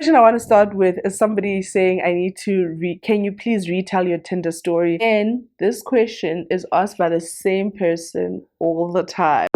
Question I want to start with is somebody saying, I need to can you please retell your Tinder story? And this question is asked by the same person all the time.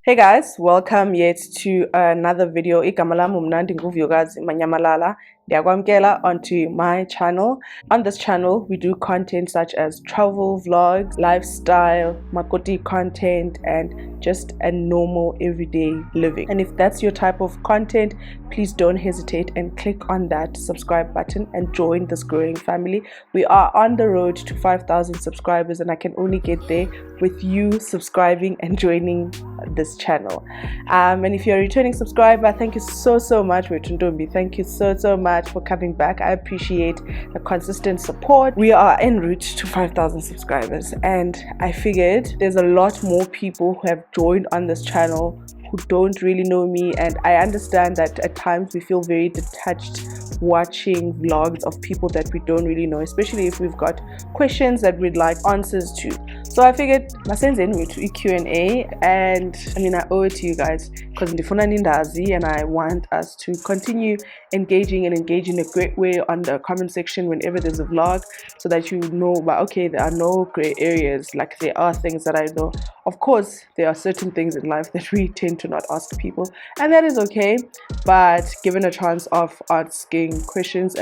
Hey guys, welcome yet to another video. Igama lami umnandi nguvyokazi Manyamalala. Ndiyakwamkela onto my channel. On this channel, we do content such as travel vlogs, lifestyle, Makoti content, and just a normal everyday living. And if that's your type of content, please don't hesitate and click on that subscribe button and join this growing family. We are on the road to 5,000 subscribers, and I can only get there with you subscribing and joining this channel. And if you're a returning subscriber, thank you so much. Thank you so much for coming back. I appreciate the consistent support. We are en route to 5,000 subscribers, and I figured there's a lot more people who have joined on this channel who don't really know me, and I understand that at times we feel very detached watching vlogs of people that we don't really know, especially if we've got questions that we'd like answers to. So I figured send me to Q&A, and I mean, I owe it to you guys because ndifuna nindazi, and I want us to continue engaging and engage in a great way on the comment section whenever there's a vlog, so that you know, but okay, there are no gray areas. Like, there are things that I know. Of course, there are certain things in life that we tend to not ask people, and that is okay. But given a chance of asking questions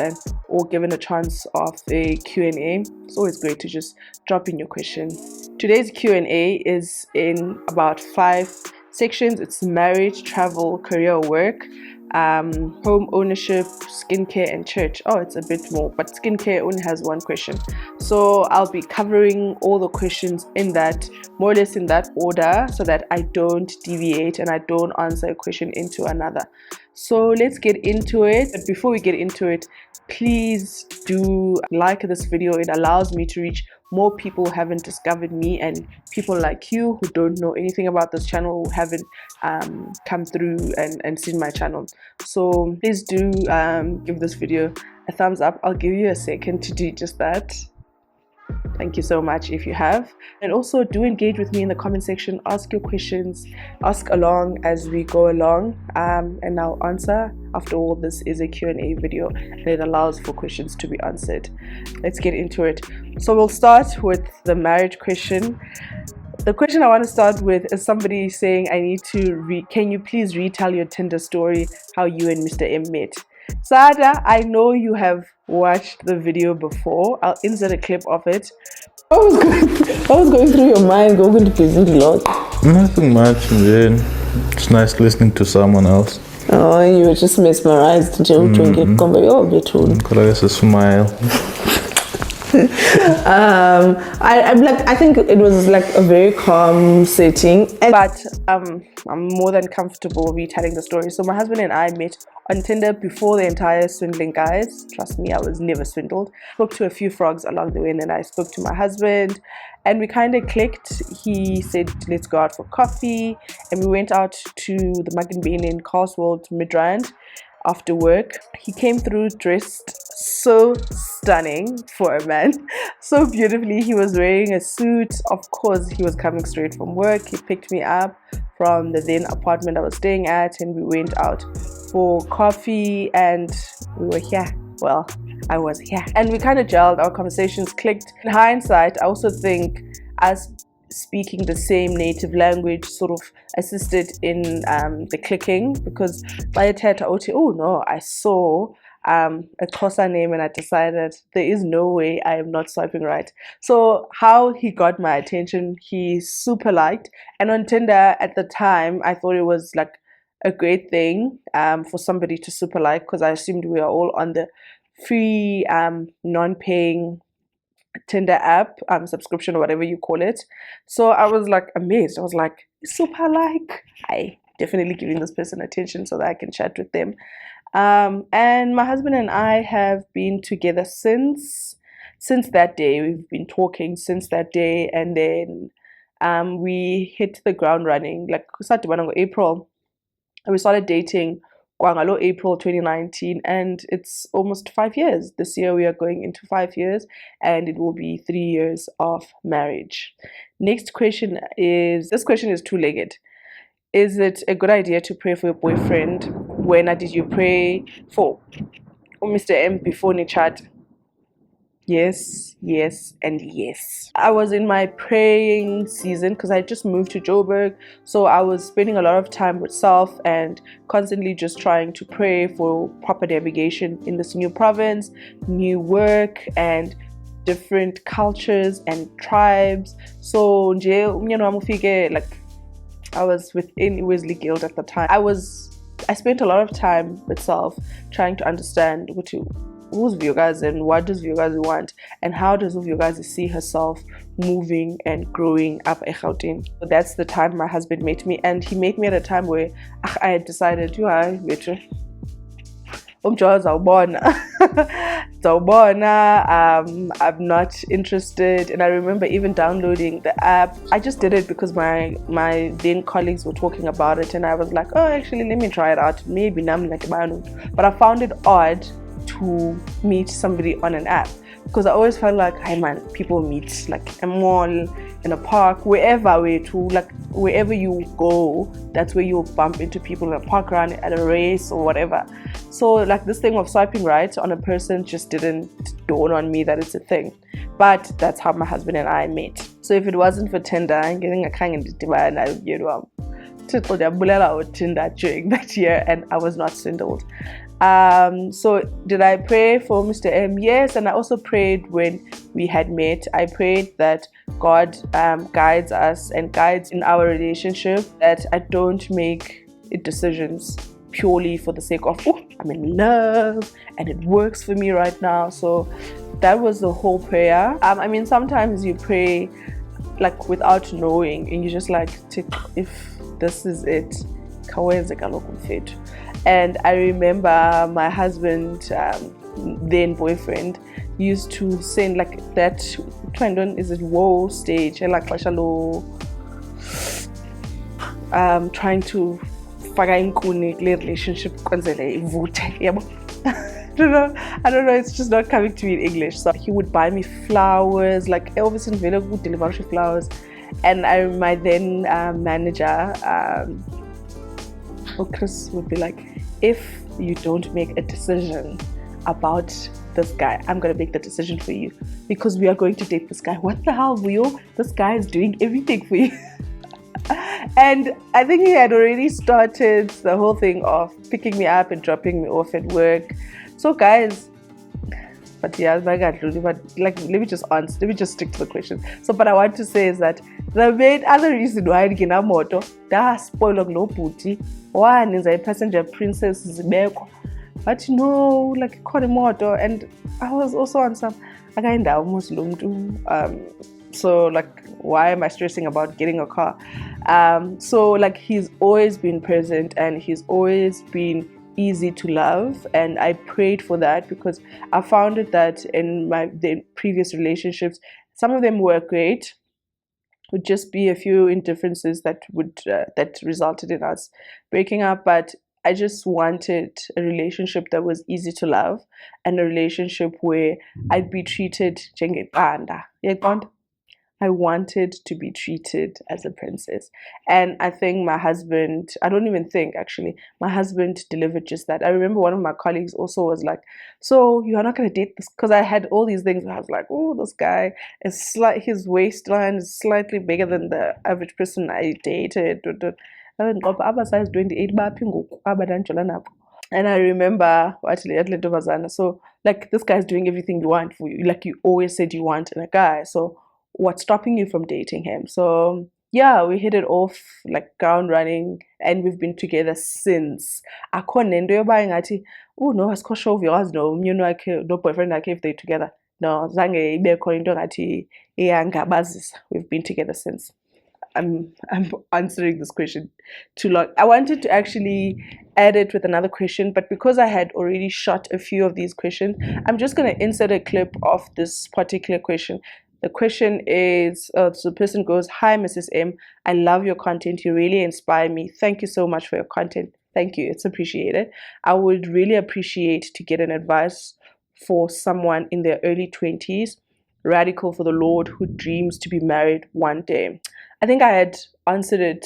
or given a chance of a Q&A, it's always great to just drop in your question. Today's Q&A is in about 5 sections. It's marriage, travel, career, work, home ownership, skincare, and church. Oh, it's a bit more, but skincare only has one question. So I'll be covering all the questions in that, more or less in that order, so that I don't deviate and I don't answer a question into another. So let's get into it. But before we get into it, please do like this video. It allows me to reach more people who haven't discovered me, and people like you who don't know anything about this channel, who haven't come through and seen my channel. So please do give this video a thumbs up. I'll give you a second to do just that. Thank you so much if you have. And also do engage with me in the comment section. Ask your questions, ask along as we go along, and I'll answer. After all, this is a Q&A video, and it allows for questions to be answered. Let's get into it. So we'll start with the marriage question. The question I want to start with is somebody saying, I need to can you please retell your Tinder story, how you and Mr. M met? Sada, I know you have watched the video before. I'll insert a clip of it. What was going through your mind going to present vlog? Nothing much, man. It's nice listening to someone else. Oh, you were just mesmerized. It's a smile. I think it was like a very calm setting, but I'm more than comfortable retelling the story. So my husband and I met on Tinder before the entire swindling guys. Trust me, I was never swindled. Spoke to a few frogs along the way, and then I spoke to my husband, and we kind of clicked. He said, let's go out for coffee, and we went out to the Muggen Bean in Carswell, Midrand. After work, he came through dressed so stunning for a man, so beautifully. He was wearing a suit. Of course, he was coming straight from work. He picked me up from the then apartment I was staying at, and we went out for coffee, and we were here. Well, I was here, and we kind of gelled. Our conversations clicked. In hindsight, I also think us speaking the same native language sort of assisted in the clicking, because by the oh no, I saw a Xhosa name and I decided there is no way I am not swiping right. So how he got my attention, he super liked. And on Tinder at the time, I thought it was like a great thing for somebody to super like, because I assumed we are all on the free non-paying Tinder app subscription or whatever you call it. So I was like amazed. I was like, super like, I definitely giving this person attention so that I can chat with them. And my husband and I have been together since that day. We've been talking since that day, and then we hit the ground running. Like April, and we started dating kwangalo April 2019, and it's almost 5 years. This year we are going into 5 years, and it will be 3 years of marriage. Next question is, this question is two-legged. Is it a good idea to pray for your boyfriend? When did you pray for Mr. M before ni chat? Yes, yes, and yes. I was in my praying season because I just moved to Joburg. So I was spending a lot of time with self and constantly just trying to pray for proper navigation in this new province, new work, and different cultures and tribes. So like I was within Wesley Guild at the time. I spent a lot of time with self trying to understand who's Vyogazi and what does Vyogazi want, and how does Vyogazi see herself moving and growing up in Gauteng. So that's the time my husband met me, and he met me at a time where I had decided, I'm not interested. And I remember even downloading the app. I just did it because my then colleagues were talking about it, and I was like, oh, actually let me try it out, maybe. But I found it odd to meet somebody on an app, because I always felt like, hey man, people meet like a mall, in a park, wherever you go, that's where you'll bump into people in a park run, at a race or whatever. So like this thing of swiping right on a person just didn't dawn on me that it's a thing. But that's how my husband and I met. So if it wasn't for Tinder, I'm getting a kind of during that year, and I was not swindled. So did I pray for Mr. M? Yes, and I also prayed when we had met. I prayed that God guides us and guides in our relationship, that I don't make decisions purely for the sake of, oh, I'm in love and it works for me right now. So that was the whole prayer. I mean, sometimes you pray like without knowing, and you just like, if this is it, and I remember my husband, then boyfriend, used to send like that is it whoa stage, like trying to relationship. I don't know, it's just not coming to me in English. So he would buy me flowers, like Elvis and Villa would deliver flowers. And my then manager, Chris, would be like, if you don't make a decision about this guy, I'm going to make the decision for you, because we are going to date this guy. What the hell, Vio? This guy is doing everything for you. And I think he had already started the whole thing of picking me up and dropping me off at work. So guys, but yeah, my God, but like, let me just stick to the question. So what I want to say is that the main other reason why I get a moto, that spoil of no booty. One is a passenger princess Zibeko. But no, like caught a moto, and I was also on some again almost so like, why am I stressing about getting a car? So like, he's always been present and he's always been easy to love, and I prayed for that, because I found it that in the previous relationships, some of them were great, would just be a few indifferences that resulted in us breaking up. But I just wanted a relationship that was easy to love, and a relationship where I'd be treated njengepanda. I wanted to be treated as a princess. And I think my husband, I don't even think actually, my husband delivered just that. I remember one of my colleagues also was like, so you're not going to date this? Because I had all these things where I was like, oh, this guy is his waistline is slightly bigger than the average person I dated. And I remember actually, so like, this guy's doing everything you want for you, like you always said you want in a guy. So what's stopping you from dating him? So yeah, we hit it off like ground running, and we've been together since. Oh no, no boyfriend if they're together. No, we've been together since. I'm answering this question too long. I wanted to actually add it with another question, but because I had already shot a few of these questions, I'm just going to insert a clip of this particular question. The question is, so the person goes, hi Mrs. M, I love your content, you really inspire me. Thank you so much for your content. Thank you. It's appreciated. I would really appreciate to get an advice for someone in their early 20s, radical for the Lord, who dreams to be married one day. I think I had answered it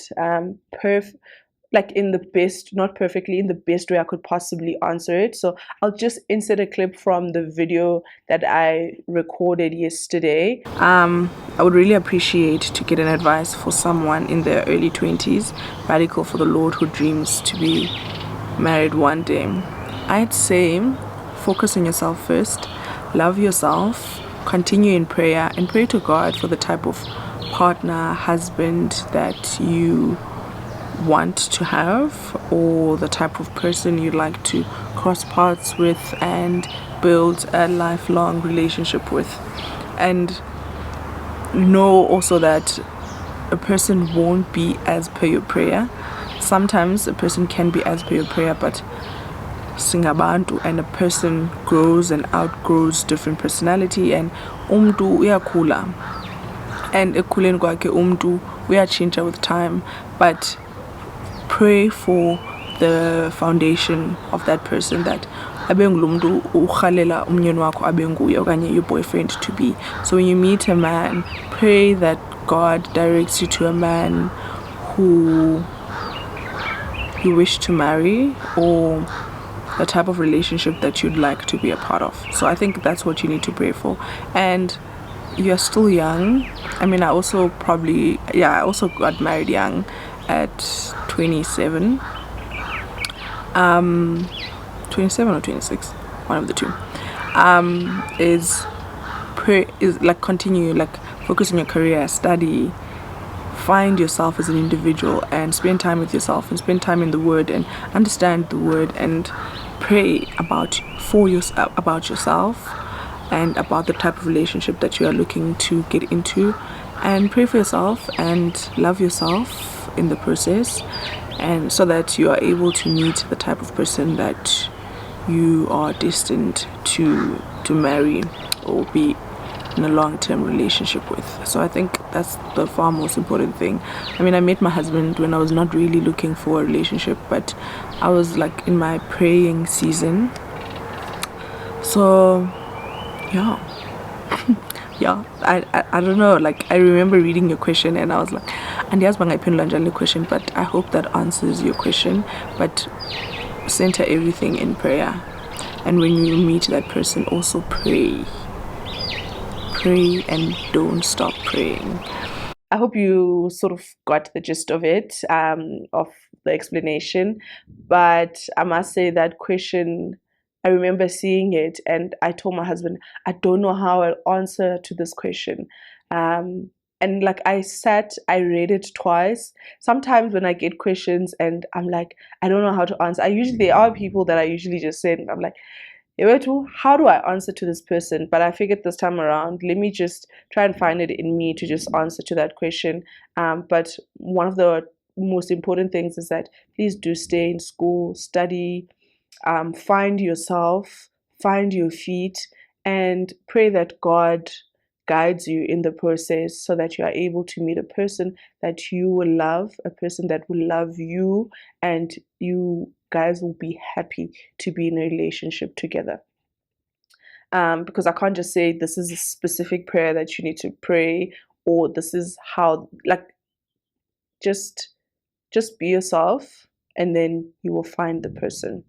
like in the best, not perfectly, in the best way I could possibly answer it. So I'll just insert a clip from the video that I recorded yesterday. I would really appreciate to get an advice for someone in their early 20s, radical for the Lord, who dreams to be married one day. I'd say focus on yourself first, love yourself, continue in prayer, and pray to God for the type of partner, husband that you want to have, or the type of person you'd like to cross paths with and build a lifelong relationship with. And know also that a person won't be as per your prayer. Sometimes a person can be as per your prayer, but singabantu, and a person grows and outgrows different personality, and umntu uyakhula, and ekhuleni kwakhe umntu uyachinja with time. But pray for the foundation of that person, that abengulo urhalela umnyeni wakho abenguye okanye your boyfriend to be. So when you meet a man, pray that God directs you to a man who you wish to marry, or the type of relationship that you'd like to be a part of. So I think that's what you need to pray for. And you're still young. I mean, I also got married young at 27. 27 or 26, one of the two. Is like continue, like focus on your career, study, find yourself as an individual, and spend time with yourself, and spend time in the Word, and understand the Word, and pray about yourself and about the type of relationship that you are looking to get into, and pray for yourself and love yourself in the process, and so that you are able to meet the type of person that you are destined to marry or be in a long-term relationship with. So I think that's the far most important thing. I mean, I met my husband when I was not really looking for a relationship, but I was like in my praying season. So yeah. I don't know, like I remember reading your question and I was like, and yes, the question, but I hope that answers your question. But center everything in prayer, and when you meet that person, also pray and don't stop praying. I hope you sort of got the gist of it, of the explanation. But I must say that question, I remember seeing it and I told my husband, I don't know how I'll answer to this question. And like I read it twice. Sometimes when I get questions and I'm like, I don't know how to answer. There are people that I usually just say, I'm like, how do I answer to this person? But I figured this time around, let me just try and find it in me to just answer to that question. But one of the most important things is that please do stay in school, study, find yourself, find your feet, and pray that God guides you in the process so that you are able to meet a person that you will love, a person that will love you, and you guys will be happy to be in a relationship together. Because I can't just say this is a specific prayer that you need to pray, or this is how, like, just be yourself and then you will find the person.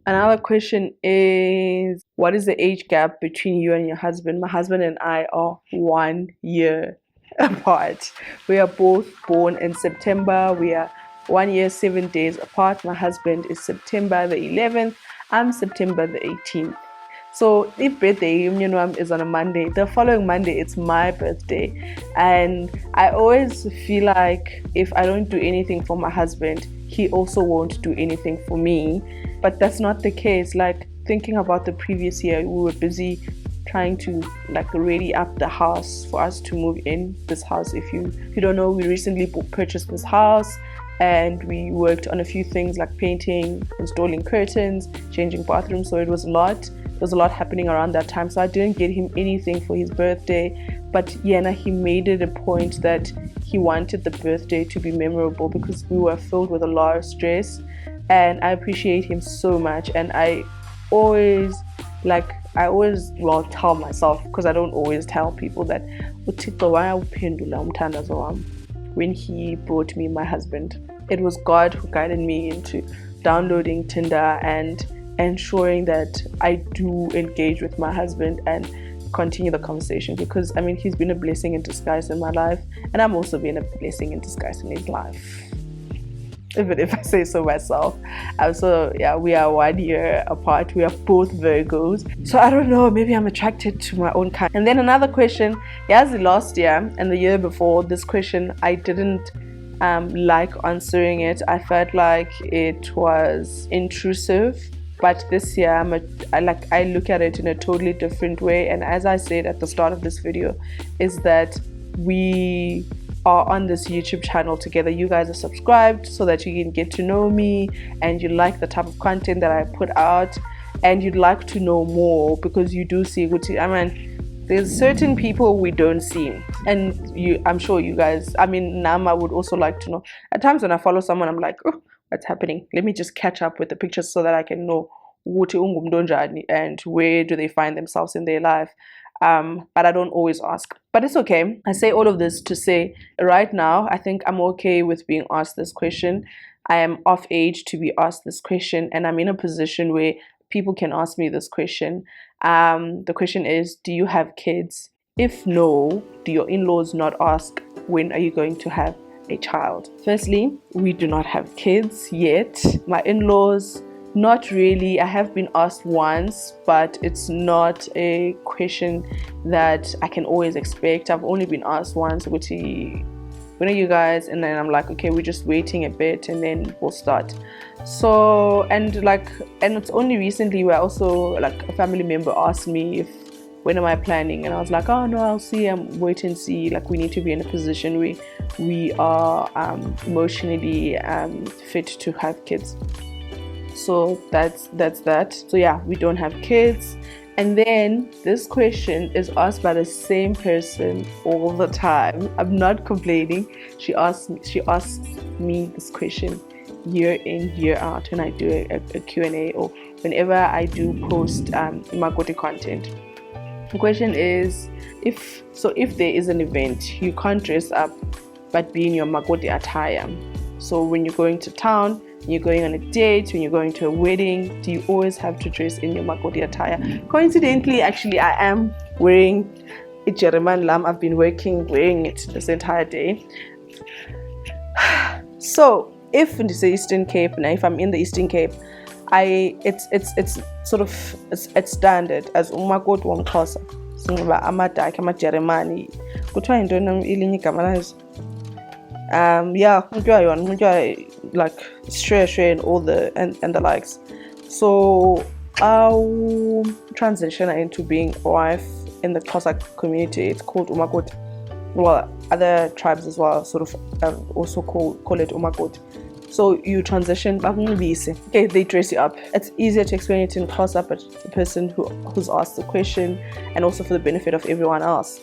Another question is, what is the age gap between you and your husband? My husband and I are 1 year apart. We are both born in September. We are 1 year, 7 days apart. My husband is September the 11th. I'm September the 18th. So if birthday reunion is on a Monday, the following Monday it's my birthday. And I always feel like if I don't do anything for my husband, he also won't do anything for me. But that's not the case. Like, thinking about the previous year, we were busy trying to like ready up the house for us to move in this house. If you don't know, we recently purchased this house, and we worked on a few things like painting, installing curtains, changing bathrooms. So it was a lot happening around that time. So I didn't get him anything for his birthday. but Yena, he made it a point that he wanted the birthday to be memorable because we were filled with a lot of stress, and I appreciate him so much. And I always well tell myself, because I don't always tell people, that when he brought me my husband, it was God who guided me into downloading Tinder and ensuring that I do engage with my husband and continue the conversation, because I mean, he's been a blessing in disguise in my life, and I'm also been a blessing in disguise in his life, even if I say so myself. So yeah, we are 1 year apart. We are both Virgos, so I don't know, maybe I'm attracted to my own kind. And then another question, yes, the last year and the year before, this question I didn't like answering it. I felt like it was intrusive. But this year I look at it in a totally different way. And as I said at the start of this video, is that we are on this YouTube channel together. You guys are subscribed so that you can get to know me, and you like the type of content that I put out, and you'd like to know more because you do see good. I mean, there's certain people we don't see, and I'm sure you guys, I mean, Nama would also like to know. At times when I follow someone, I'm like, oh, what's happening? Let me just catch up with the pictures so that I can know and where do they find themselves in their life. But I don't always ask, but it's okay. I say all of this to say right now I think I'm okay with being asked this question. I am of age to be asked this question, and I'm in a position where people can ask me this question. The question is, do you have kids? If no, do your in-laws not ask, when are you going to have a child? Firstly, we do not have kids yet. My in-laws, not really. I have been asked once, but it's not a question that I can always expect. I've only been asked once, when are you guys? And then I'm like, okay, we're just waiting a bit and then we'll start. So, and it's only recently where also like a family member asked me when am I planning, and I was like, oh no, I'll see, I'm wait and see. Like, we need to be in a position where we are emotionally fit to have kids. So that's that. So yeah, we don't have kids. And then this question is asked by the same person all the time. I'm not complaining. She asks me this question year in, year out when I do a Q&A, or whenever I do post Makoti content. The question is, if there is an event, you can't dress up but be in your Makoti attire. So when you're going to town, you're going on a date, when you're going to a wedding, do you always have to dress in your Makoti attire? Coincidentally, actually, I am wearing a Jeremiah lamb. I've been wearing it this entire day. So if in the Eastern Cape, now if I'm in the Eastern Cape, it's sort of it's standard as umakoti womxhosa sinxiba amadakhi amajeremane kuthiwa yintoni elinye igama lazo, yeah, like share and all the and the likes. So I'll transition into being a wife in the Xhosa community. It's called umakoti. Well, other tribes as well sort of also call it umakoti. So you transition, okay, they dress you up. It's easier to explain it in Xhosa, but the person who's asked the question, and also for the benefit of everyone else,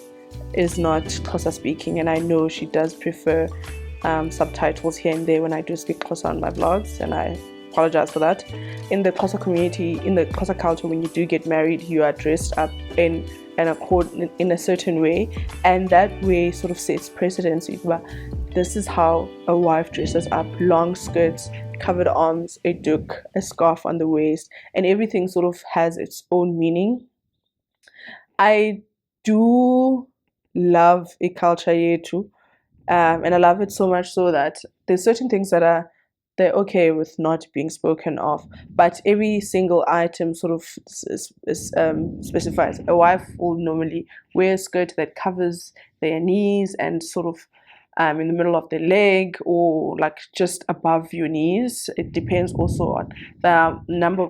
is not Xhosa speaking, and I know she does prefer subtitles here and there when I do speak Xhosa on my vlogs, and I apologize for that. In the Xhosa community, in the Xhosa culture, when you do get married, you are dressed up in a certain way, and that way sort of sets precedence. This is how a wife dresses up: long skirts, covered arms, a doek, a scarf on the waist, and everything sort of has its own meaning. I do love a culture here too, and I love it so much so that there's certain things that they're okay with not being spoken of, but every single item sort of specifies. A wife will normally wear a skirt that covers their knees and sort of in the middle of the leg, or like just above your knees. It depends also on the number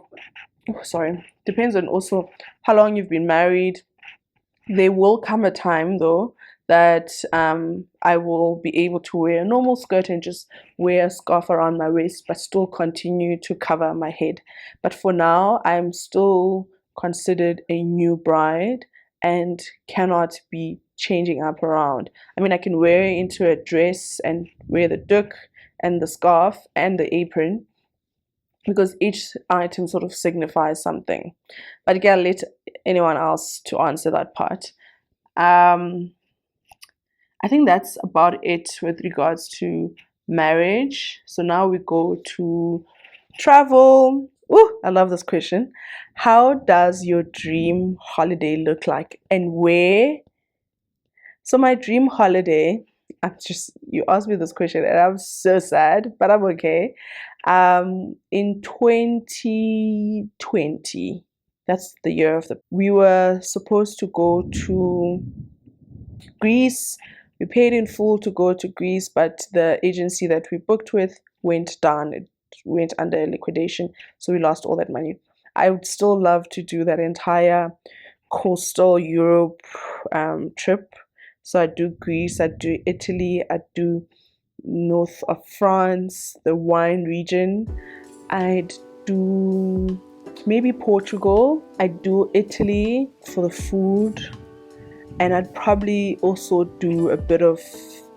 depends on also how long you've been married. There will come a time though that I will be able to wear a normal skirt and just wear a scarf around my waist, but still continue to cover my head. But for now, I'm still considered a new bride, and cannot be changing up around. I mean, I can wear it into a dress and wear the doek and the scarf and the apron, because each item sort of signifies something. But again, let anyone else to answer that part. I think that's about it with regards to marriage. So now we go to travel. Ooh, I love this question. How does your dream holiday look like, and where? So my dream holiday, you asked me this question and I'm so sad, but I'm okay. In 2020, that's the year of we were supposed to go to Greece. We paid in full to go to Greece, but the agency that we booked with went down. It went under liquidation, so we lost all that money. I would still love to do that entire coastal Europe trip. So I'd do Greece, I'd do Italy, I'd do north of France, the wine region. I'd do maybe Portugal. I'd do Italy for the food. And I'd probably also do a bit of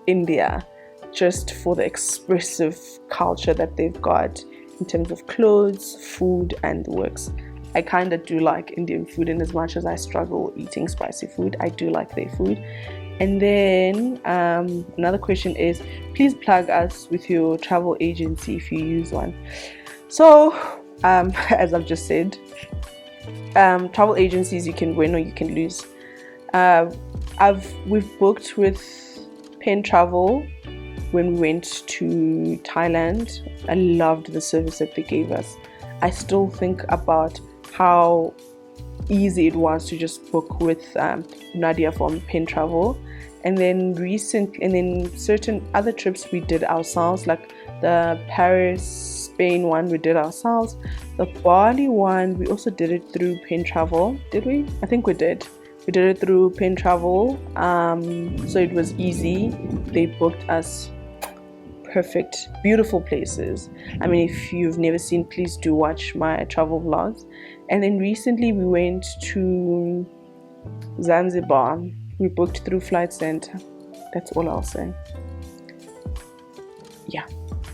India, just for the expressive culture that they've got in terms of clothes, food, and the works. I kind of do like Indian food, and as much as I struggle eating spicy food, I do like their food. And then another question is, please plug us with your travel agency if you use one. So as I've just said, travel agencies, you can win or you can lose. We've booked with Pen Travel when we went to Thailand. I loved the service that they gave us. I still think about how easy it was to just book with Nadia from Pen Travel. And then certain other trips we did ourselves, like the Paris, Spain one we did ourselves. The Bali one, we also did it through Pen Travel. Did we? I think we did. We did it through Pen Travel, so it was easy. They booked us perfect, beautiful places. I mean, if you've never seen, please do watch my travel vlogs. And then recently we went to Zanzibar. We booked through Flight Center. That's all I'll say. Yeah,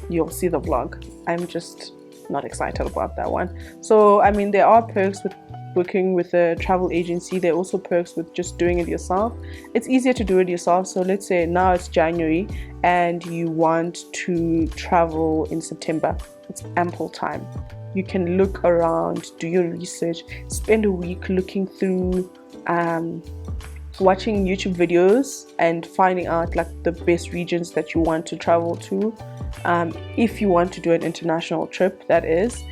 you'll see the vlog. I'm just not excited about that one. So, I mean, there are perks with booking with a travel agency. There are also perks with just doing it yourself. It's easier to do it yourself. So let's say now it's January and you want to travel in September. It's ample time. You can look around, do your research, spend a week looking through watching YouTube videos and finding out like the best regions that you want to travel to. If you want to do an international trip, that is.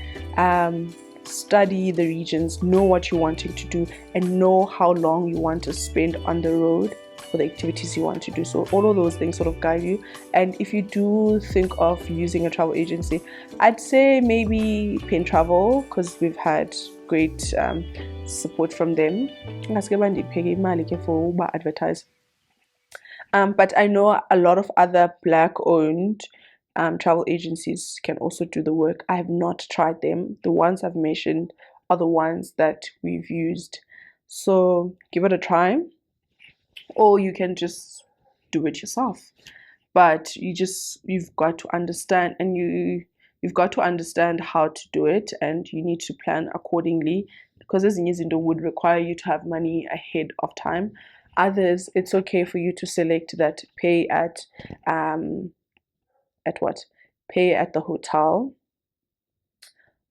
Study the regions, know what you're wanting to do, and know how long you want to spend on the road for the activities you want to do. So all of those things sort of guide you. And if you do think of using a travel agency, I'd say maybe Pen Travel, because we've had great support from them. But I know a lot of other Black-owned travel agencies can also do the work. I have not tried them. The ones I've mentioned are the ones that we've used. So give it a try, or you can just do it yourself. But you've got to understand, and you've got to understand how to do it, and you need to plan accordingly, because ezinye izinto would require you to have money ahead of time. Others, it's okay for you to select that pay at pay at the hotel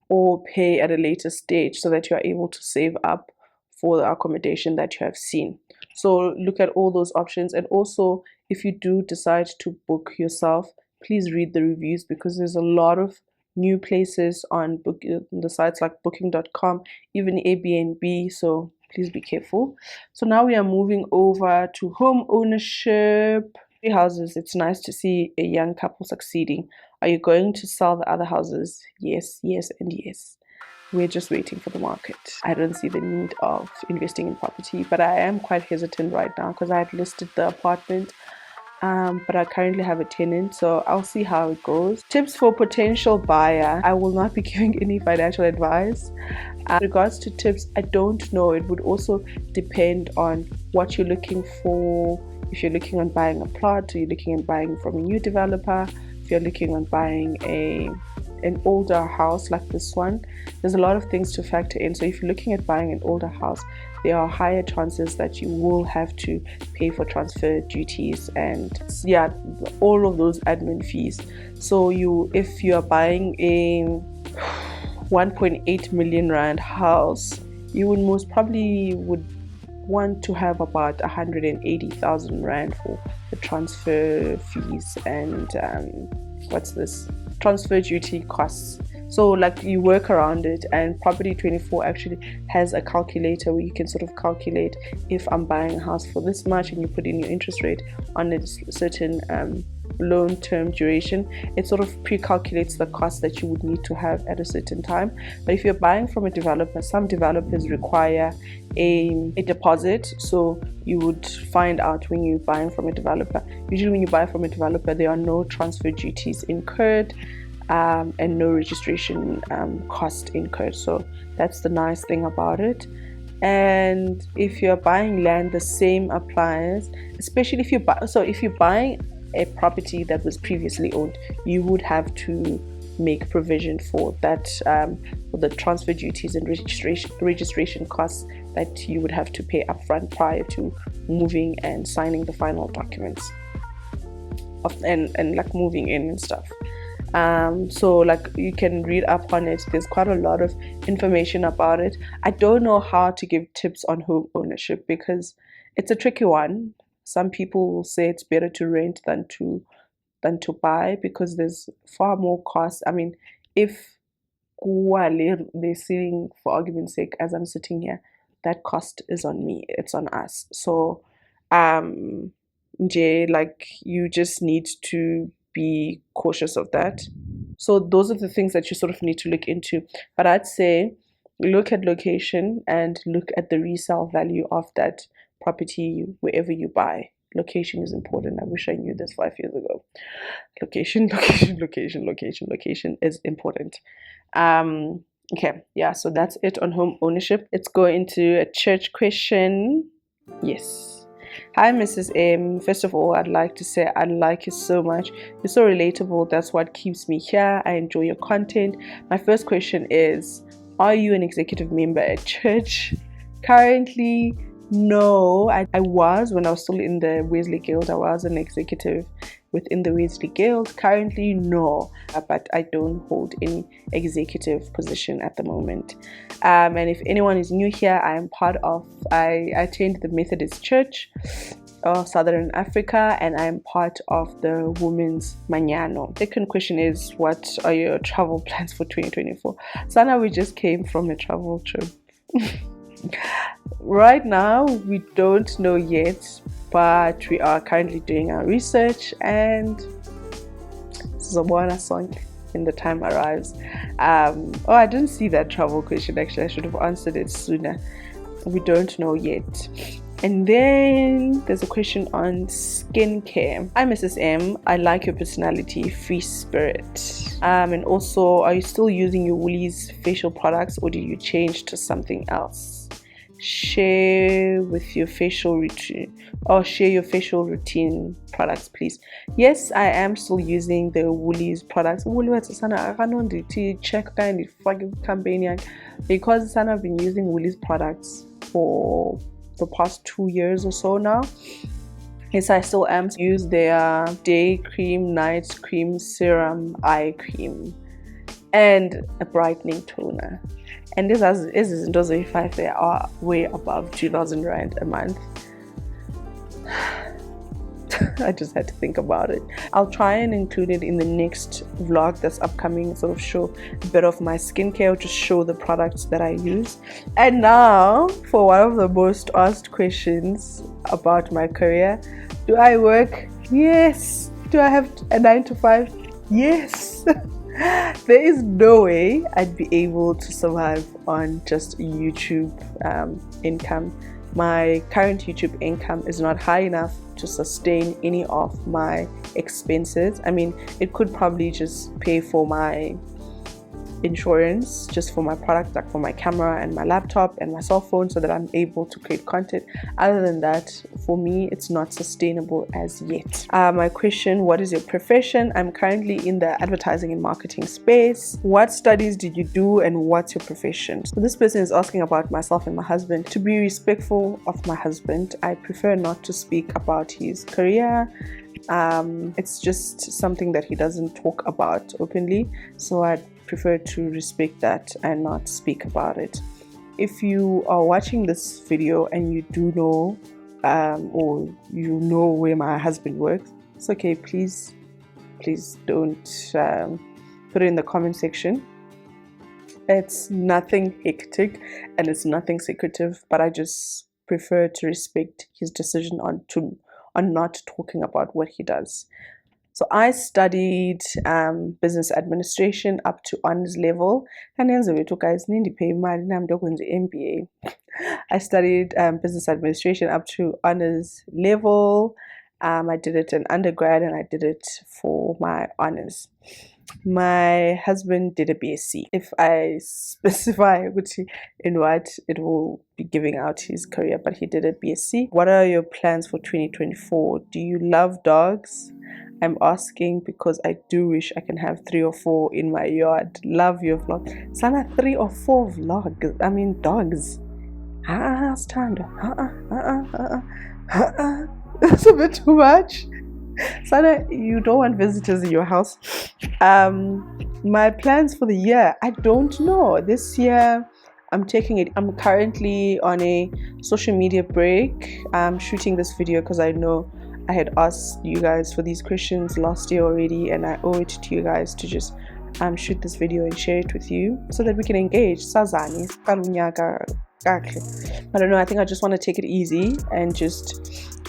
or pay at a later stage, so that you are able to save up for the accommodation that you have seen. So look at all those options. And also, if you do decide to book yourself, please read the reviews, because there's a lot of new places on the sites like booking.com, even Airbnb, so please be careful. So now we are moving over to home ownership. Houses, it's nice to see a young couple succeeding. Are you going to sell the other houses? Yes, yes, and yes. We're just waiting for the market. I don't see the need of investing in property, but I am quite hesitant right now because I had listed the apartment but I currently have a tenant, so I'll see how it goes. Tips for potential buyer. I will not be giving any financial advice. In regards to tips, I don't know. It would also depend on what you're looking for. If you're looking on buying a plot, or you're looking at buying from a new developer, if you're looking on buying an older house like this one, there's a lot of things to factor in. So if you're looking at buying an older house, there are higher chances that you will have to pay for transfer duties and all of those admin fees. So if you are buying a 1.8 million rand house, you would most probably want to have about 180,000 rand for the transfer fees and transfer duty costs. So like you work around it, and Property 24 actually has a calculator where you can sort of calculate, if I'm buying a house for this much, and you put in your interest rate on a certain loan term duration, it sort of pre-calculates the cost that you would need to have at a certain time. But if you're buying from a developer, some developers require a deposit, so you would find out when you're buying from a developer. Usually when you buy from a developer, there are no transfer duties incurred and no registration cost incurred. So that's the nice thing about it. And if you're buying land, the same applies, especially if you're buying a property that was previously owned, you would have to make provision for that, for the transfer duties and registration costs that you would have to pay upfront prior to moving and signing the final documents and like moving in and stuff. So like you can read up on it. There's quite a lot of information about it. I don't know how to give tips on home ownership because it's a tricky one. Some people will say it's better to rent than to buy because there's far more costs. I mean, if they're saying, for argument's sake, as I'm sitting here, that cost is on me, it's on us. So like you just need to be cautious of that. So those are the things that you sort of need to look into. But I'd say look at location and look at the resale value of that property wherever you buy. Location is important. I wish I knew this 5 years ago. Location is important. Okay, yeah, so that's it on home ownership. Let's go into a church question. Yes. Hi, Mrs. M. First of all, I'd like to say I like you so much. You're so relatable. That's what keeps me here. I enjoy your content. My first question is, are you an executive member at church? Currently, no. I was when I was still in the Wesley Guild. I was an executive within the Wesley Guild. Currently, no. But I don't hold any executive position at the moment. And if anyone is new here, I attend the Methodist Church of Southern Africa, and I'm part of the Women's Manyano. Second question is, what are your travel plans for 2024? Sana, we just came from a travel trip. Right now, we don't know yet, but we are currently doing our research, and Zobona song when the time arrives. I didn't see that travel question. Actually, I should have answered it sooner. We don't know yet. And then there's a question on skincare. Hi, Mrs. M. I like your personality, free spirit. And also, are you still using your Woolies facial products, or did you change to something else? Share your facial routine products, please. Yes, I am still using the Woolies products. Because Sana, I've been using Woolies products for the past 2 years or so now. Yes, I still am. Use their day cream, night cream, serum, eye cream, and a brightening toner. And this is in those 5, they are way above 2,000 rand a month. I just had to think about it. I'll try and include it in the next vlog that's upcoming, sort of show a bit of my skincare, just show the products that I use. And now for one of the most asked questions about my career. Do I work? Yes. Do I have a 9 to 5? Yes. There is no way I'd be able to survive on just YouTube income. my current YouTube income is not high enough to sustain any of my expenses. I mean, it could probably just pay for my insurance just for my product, like for my camera and my laptop and my cell phone, so that I'm able to create content. Other than that, for me, it's not sustainable as yet. My question: what is your profession? I'm currently in the advertising and marketing space. What studies did you do and what's your profession? So this person is asking about myself and my husband. To be respectful of my husband, I prefer not to speak about his career. It's just something that he doesn't talk about openly, so I prefer to respect that and not speak about it. If you are watching this video and you do know or you know where my husband works, it's okay. Please don't put it in the comment section. It's nothing hectic and it's nothing secretive, but I just prefer to respect his decision on not talking about what he does. So I studied business administration up to honors level. And guys, MBA. I studied business administration up to honors level. I did it in undergrad and I did it for my honors. My husband did a BSc. If I specify in what, it will be giving out his career, but he did a BSc. What are your plans for 2024? Do you love dogs? I'm asking because I do wish I can have 3 or 4 in my yard. Love your vlog. Sana 3 or 4 vlogs. I mean dogs. Stand. That's a bit too much. Sana, you don't want visitors in your house. My plans for the year, I don't know. This year I'm taking it. I'm currently on a social media break. I'm shooting this video because I know I had asked you guys for these questions last year already, and I owe it to you guys to just shoot this video and share it with you so that we can engage. Sazani, I don't know, I think I just want to take it easy and just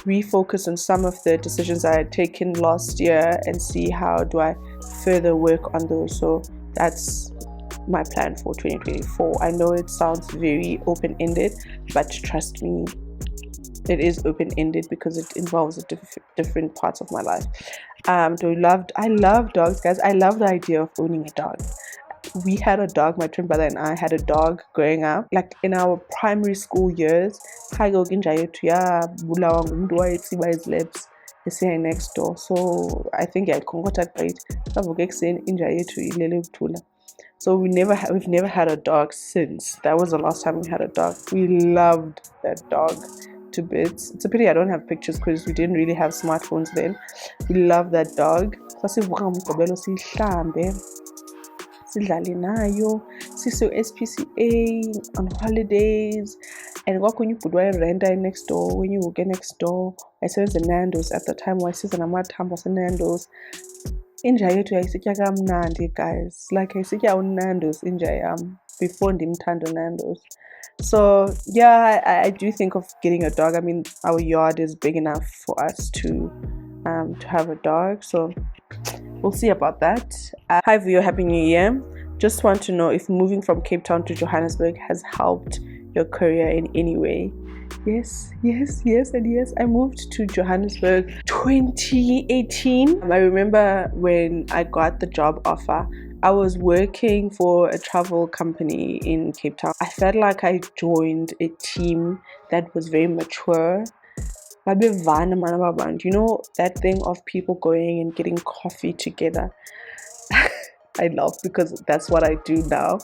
refocus on some of the decisions I had taken last year and see how do I further work on those. So that's my plan for 2024. I know it sounds very open-ended, but trust me, it is open-ended because it involves different parts of my life. I love dogs, guys. I love the idea of owning a dog. We had a dog, my twin brother and I had a dog growing up, like in our primary school years. His lips is here next door. So I think I contact so we've never had a dog since. That was the last time we had a dog. We loved that dog to bits. It's a pity I don't have pictures because we didn't really have smartphones then. We love that dog. Sidlale nayo, siso SPCA on holidays, and when you put render next door, when you get next door, I said the Nando's at the time. I said I'm at Nando's. Inja yetu yayisitya kamnandi, guys. Like yayisitya Nando's inja before ndimthanda Nando's. So yeah, I do think of getting a dog. I mean, our yard is big enough for us to have a dog, so we'll see about that. Hi Vio, happy new year. Just want to know if moving from Cape Town to Johannesburg has helped your career in any way. Yes, and yes. I moved to Johannesburg 2018. I remember when I got the job offer, I was working for a travel company in Cape Town. I felt like I joined a team that was very mature. You know, that thing of people going and getting coffee together. I love, because that's what I do now.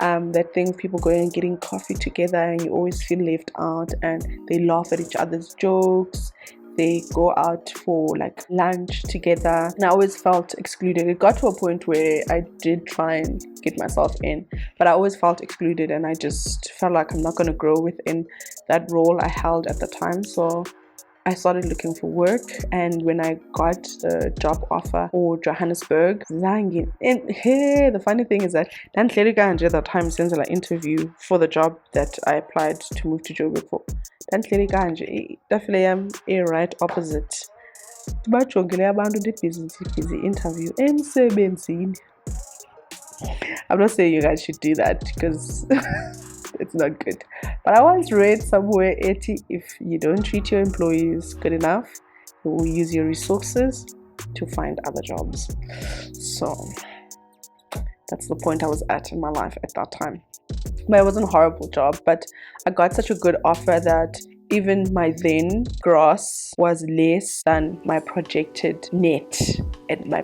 That thing of people going and getting coffee together and you always feel left out, and they laugh at each other's jokes. They go out for like lunch together, and I always felt excluded. It got to a point where I did try and get myself in, but I always felt excluded, and I just felt like I'm not going to grow within that role I held at the time. So I started looking for work, and when I got the job offer for Johannesburg, and hey, the funny thing is that Dan Tlerikanje at that time sends an interview for the job that I applied to move to Joburg for. Dan Tlerikanje, definitely am a right opposite. Busy interview. I'm not saying you guys should do that because it's not good. But I once read somewhere, 80, if you don't treat your employees good enough, you will use your resources to find other jobs. So that's the point I was at in my life at that time. But it wasn't a horrible job, but I got such a good offer that even my then gross was less than my projected net at my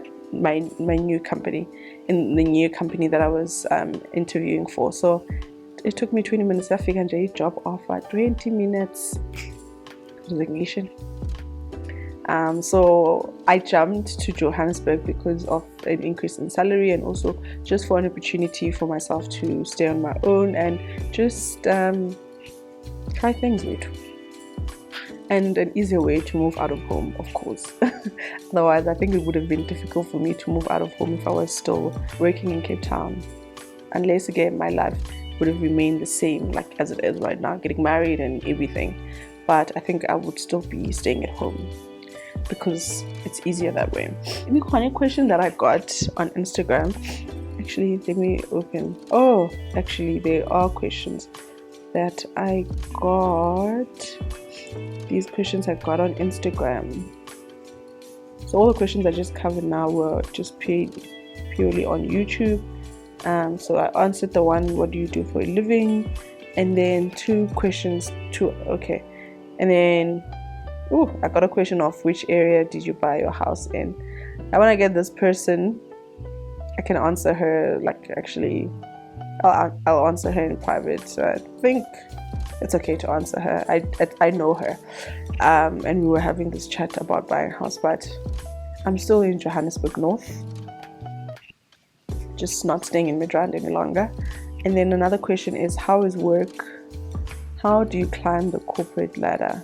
new company, in the new company that I was interviewing for. So it took me 20 minutes to figure out a job offer, 20 minutes resignation. So I jumped to Johannesburg because of an increase in salary, and also just for an opportunity for myself to stay on my own and just try things with, and an easier way to move out of home, of course. Otherwise, I think it would have been difficult for me to move out of home if I was still working in Cape Town, unless again my life would have remained the same like as it is right now, getting married and everything. But I think I would still be staying at home because it's easier that way. The funny question that I got on Instagram, actually, let me open. Oh, actually, there are questions that I got. These questions I got on Instagram. So all the questions I just covered now were just purely on YouTube. So I answered the one, what do you do for a living? And then two questions, okay. And then I got a question of which area did you buy your house in? I want to get this person, I can answer her, like, actually I'll answer her in private. So I think it's okay to answer her. I know her, and we were having this chat about buying a house, but I'm still in Johannesburg North, just not staying in Midrand any longer. And then another question is, how is work? How do you climb the corporate ladder?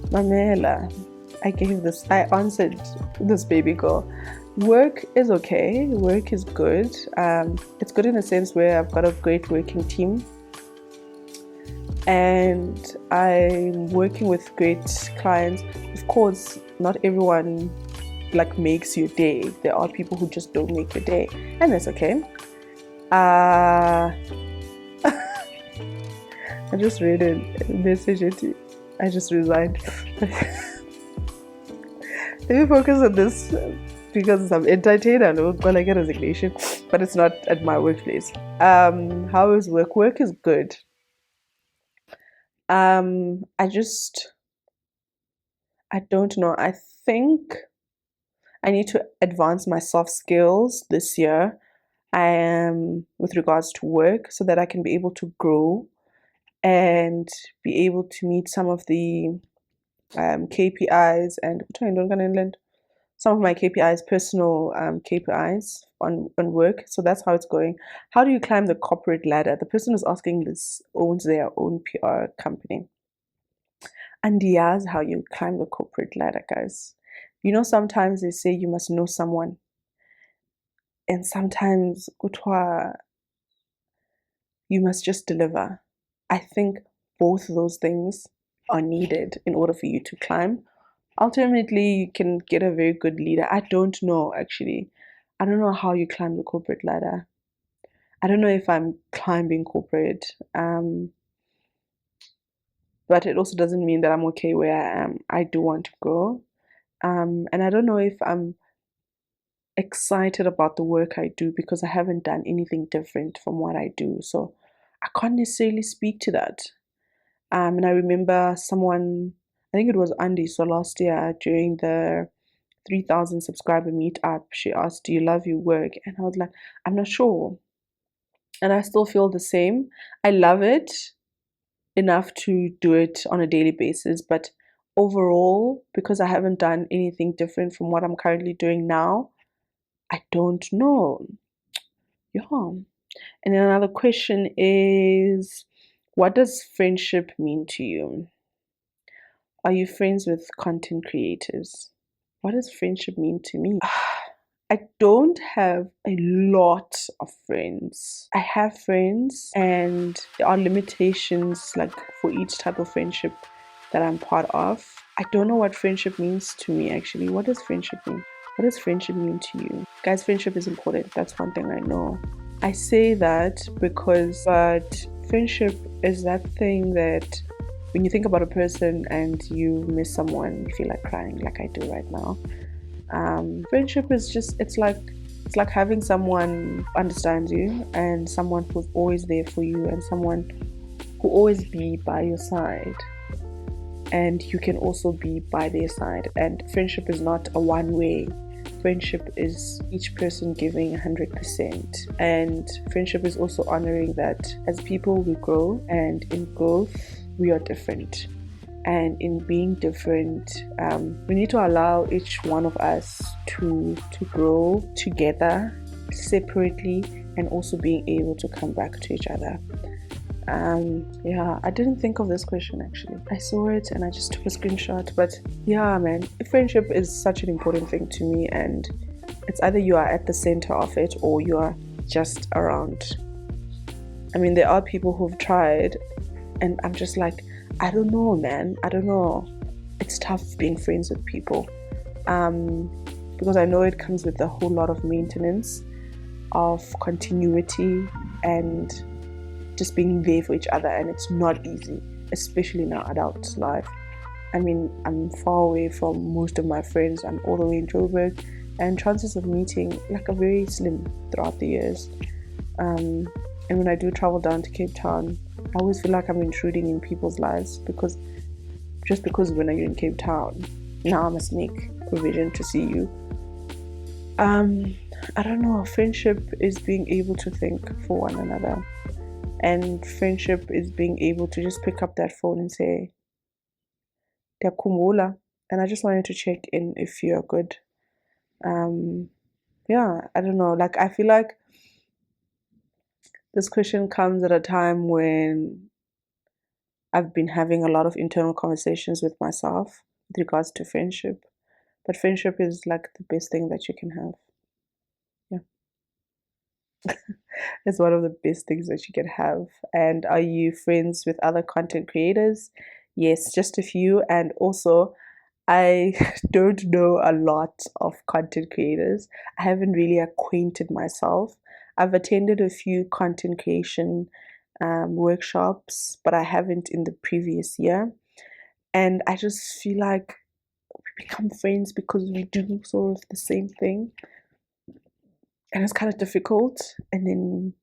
Mamela, I answered this baby girl. Work is okay. Work is good. It's good in a sense where I've got a great working team, and I'm working with great clients. Of course, not everyone like makes your day. There are people who just don't make your day, and that's okay. I just read a message. I just resigned. Let me focus on this because I'm entertained. I know when I get resignation, but it's not at my workplace. How is work? Work is good. I don't know. I think I need to advance my soft skills this year. With regards to work, so that I can be able to grow and be able to meet some of the KPIs and some of my KPIs, personal KPIs on work. So that's how it's going. How do you climb the corporate ladder? The person who's asking this owns their own PR company. And yes, how you climb the corporate ladder, guys. You know, sometimes they say you must know someone, and sometimes you must just deliver. I think both of those things are needed in order for you to climb. Ultimately, you can get a very good leader. I don't know, actually. I don't know how you climb the corporate ladder. I don't know if I'm climbing corporate. But it also doesn't mean that I'm okay where I am. I do want to grow. And I don't know if I'm excited about the work I do because I haven't done anything different from what I do. So I can't necessarily speak to that. And I remember someone, I think it was Andy, so last year during the 3,000 subscriber meetup, she asked, do you love your work? And I was like, I'm not sure. And I still feel the same. I love it enough to do it on a daily basis, but overall, because I haven't done anything different from what I'm currently doing now, I don't know. Yeah. And then another question is, what does friendship mean to you? Are you friends with content creators? What does friendship mean to me? I don't have a lot of friends. I have friends, and there are limitations like for each type of friendship that I'm part of. I don't know what friendship means to me, actually. What does friendship mean? What does friendship mean to you? Guys, friendship is important. That's one thing I know. I say that because friendship is that thing that when you think about a person and you miss someone, you feel like crying, like I do right now. Friendship is just, it's like having someone who understands you and someone who's always there for you and someone who always be by your side, and you can also be by their side. And friendship is not a one way. Friendship is each person giving 100%. And friendship is also honoring that as people we grow, and in growth we are different. And in being different, we need to allow each one of us to grow together, separately, and also being able to come back to each other. Yeah, I didn't think of this question actually. I saw it and I just took a screenshot. But yeah, man, friendship is such an important thing to me, and it's either you are at the center of it or you are just around. I mean, there are people who've tried, and I'm just like, I don't know, man. I don't know. It's tough being friends with people, because I know it comes with a whole lot of maintenance, of continuity, and just being there for each other, and it's not easy, especially in our adult life. I mean, I'm far away from most of my friends. I'm all the way in Joburg, and chances of meeting like are very slim throughout the years. And when I do travel down to Cape Town, I always feel like I'm intruding in people's lives, because when you're in Cape Town, now I must make provision to see you. I don't know. Friendship is being able to think for one another. And friendship is being able to just pick up that phone and say, Kumula, and I just wanted to check in if you're good. Yeah, I don't know. Like, I feel like this question comes at a time when I've been having a lot of internal conversations with myself with regards to friendship. But friendship is like the best thing that you can have. Yeah. It's one of the best things that you can have. And are you friends with other content creators? Yes, just a few. And also, I don't know a lot of content creators. I haven't really acquainted myself. I've attended a few content creation workshops, but I haven't in the previous year. And I just feel like we become friends because we do sort of the same thing. And it's kind of difficult. And then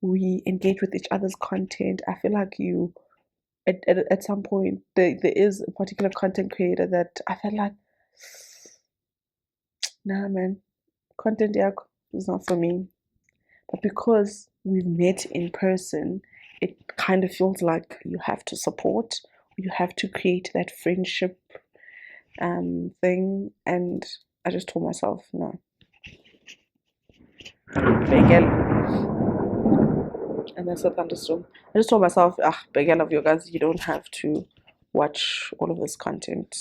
we engage with each other's content. I feel like at some point there is a particular content creator that I felt like, nah, man, content is not for me. But because we've met in person, it kind of feels like you have to support, you have to create that friendship thing. And I just told myself, no, Begel. And that's a thunderstorm. I just told myself, Begel of you guys, you don't have to watch all of this content.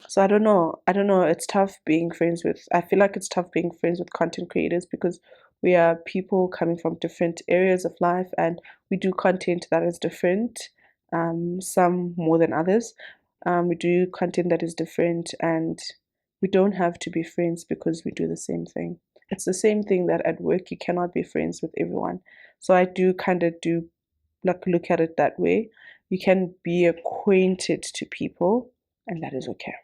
So I don't know. It's tough being friends with, I feel like it's tough being friends with content creators, because we are people coming from different areas of life, and we do content that is different, some more than others. We do content that is different, and we don't have to be friends because we do the same thing. It's the same thing that at work you cannot be friends with everyone. So I do kind of do like look at it that way. You can be acquainted to people, and that is okay.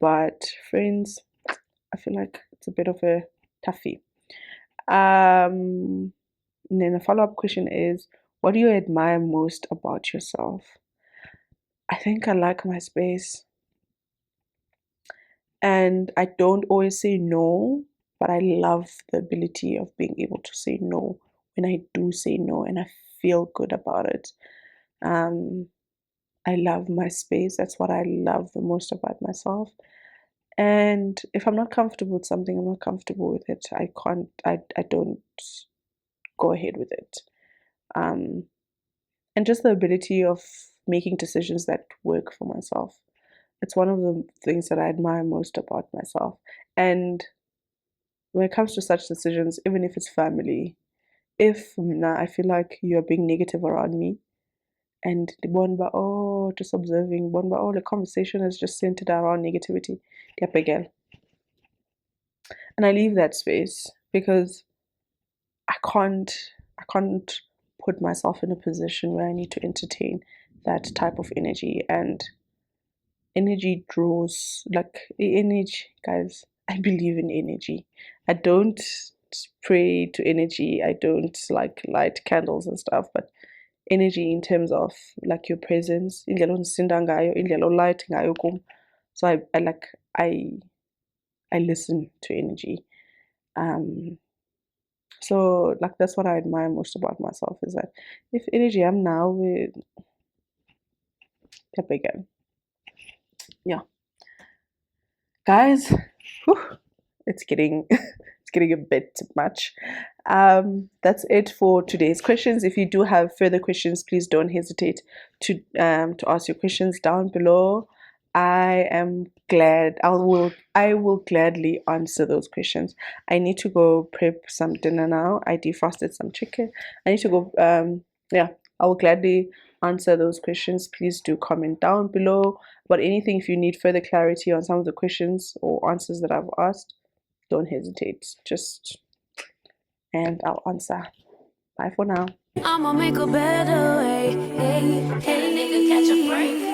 But friends, I feel like it's a bit of a toughie. And then a follow-up question is, what do you admire most about yourself? I think I like my space, and I don't always say no, but I love the ability of being able to say no when I do say no, and I feel good about it. Um, I love my space. That's what I love the most about myself. And if I'm not comfortable with something, I'm not comfortable with it. I don't go ahead with it. Um, and just the ability of making decisions that work for myself. It's one of the things that I admire most about myself. And when it comes to such decisions, even if it's family, if now I feel like you're being negative around me, and the one by just observing, one by the conversation is just centered around negativity. Girl. And I leave that space because I can't put myself in a position where I need to entertain that type of energy. And energy draws, like energy, guys. I believe in energy. I don't pray to energy. I don't like light candles and stuff, but energy in terms of like your presence, indlela onisinda ngayo, indlela olight ngayo kum. So I listen to energy. So like that's what I admire most about myself, is that if energy I'm now with again. Yeah. Guys, whew, it's getting it's getting a bit much. That's it for today's questions. If you do have further questions, please don't hesitate to ask your questions down below. I am glad I will gladly answer those questions. I need to go prep some dinner now. I defrosted some chicken. I need to go yeah, I will gladly answer those questions. Please do comment down below about anything. If you need further clarity on some of the questions or answers that I've asked, don't hesitate. And I'll answer. Bye for now. I'ma make a better way. Hey, hey, nigga, catch a break.